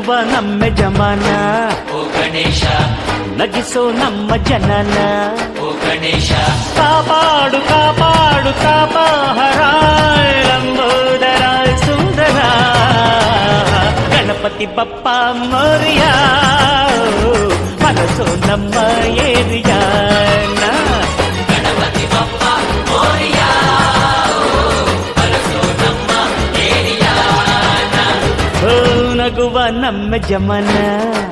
ನಗುವ ನಮ್ಮ ಜಮಾನ ಓ ಗಣೇಶ ನಗಿಸೋ ನಮ್ಮ ಜನನ ಓ ಗಣೇಶ ಕಾಪಾಡು ಕಾಪಾಡು ತಾಪಹರ ಲಂಬೋದರ ಸುಂದರ ಗಣಪತಿ ಬಪ್ಪ ಮೋರಿಯ ಮನಸೋ ನಮ್ಮ ಏರಿಯಾನ ಗಣಪತಿ ಬಪ್ಪ ಮೋರಿಯ ಮನಸೋ ನಮ್ಮ ಏರಿಯಾನ ಓ ನಗುವ ನಮ್ಮ ಜಮನ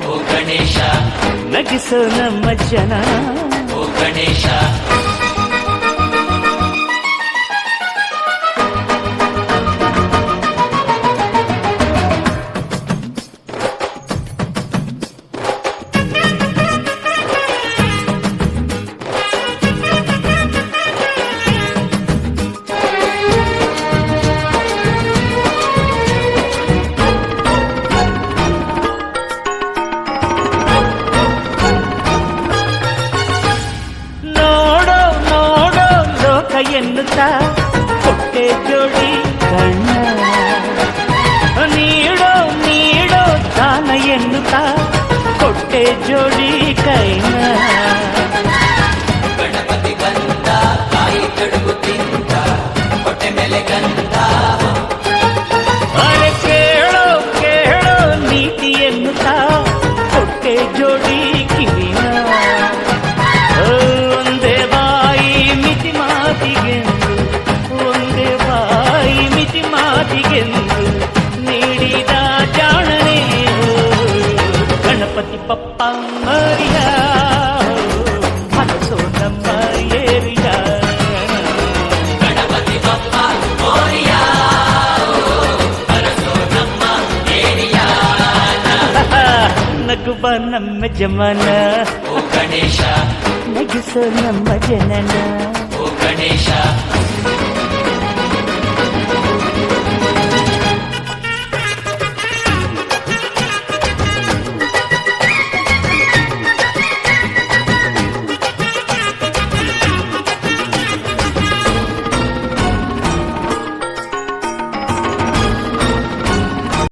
ಓ ಗಣೇಶ ನಗಿಸೋ ನಮ್ಮ ಜನ ಓ ಗಣೇಶ ನೋಡೋ ನೋಡೋ ಲೋಕ ಎನ್ನುತ್ತಾ ಕೊಟ್ಟೆ ಜೋಡಿ ಕಣ್ಣ ನೀಡೋ ನೀಡೋ ದಾನ ಎನ್ನುತ್ತಾ ಕೊಟ್ಟೆ ಜೋಡಿ ಕೈನ ಗಣಪತಿ ಬಂದ ತಾಯಿ ಕಡುಬು ತಿಂದ ಹೊಟ್ಟೆ ಮೇಲೆ ಗಂಧ ಅರೆ ಕೇಳೋ ಕೇಳೋ ನೀತಿ ಎನ್ನುತ್ತಾ ಕೊಟ್ಟೆ ಜೋಡಿ ಕಿವಿನ ಒಂದೇ ಬಾಯಿ ಮಿತಿ ಮಾತಿಗೆಂದು ಒಂದೇ ಬಾಯಿ ಮಿತಿ ಮಾತಿಗೆಂದು ನೀಡಿದ ಜಾಣನೆ ಗಣಪತಿ ಬಪ್ಪ ಮರಿಯ ಮನಸೋ ನಮ್ಮ ಏರಿಯ ಗಣಪತಿ ಬಪ್ಪ ಮೋರಿಯ ಮನಸೋ ನಮ್ಮ ಏರಿಯಾನ ನಗುವ ನಮ್ಮ ಜಮನ ಓ ಗಣೇಶ ನಗಿಸೋ ನಮ್ಮ ಜನನ ಓ ಗಣೇಶ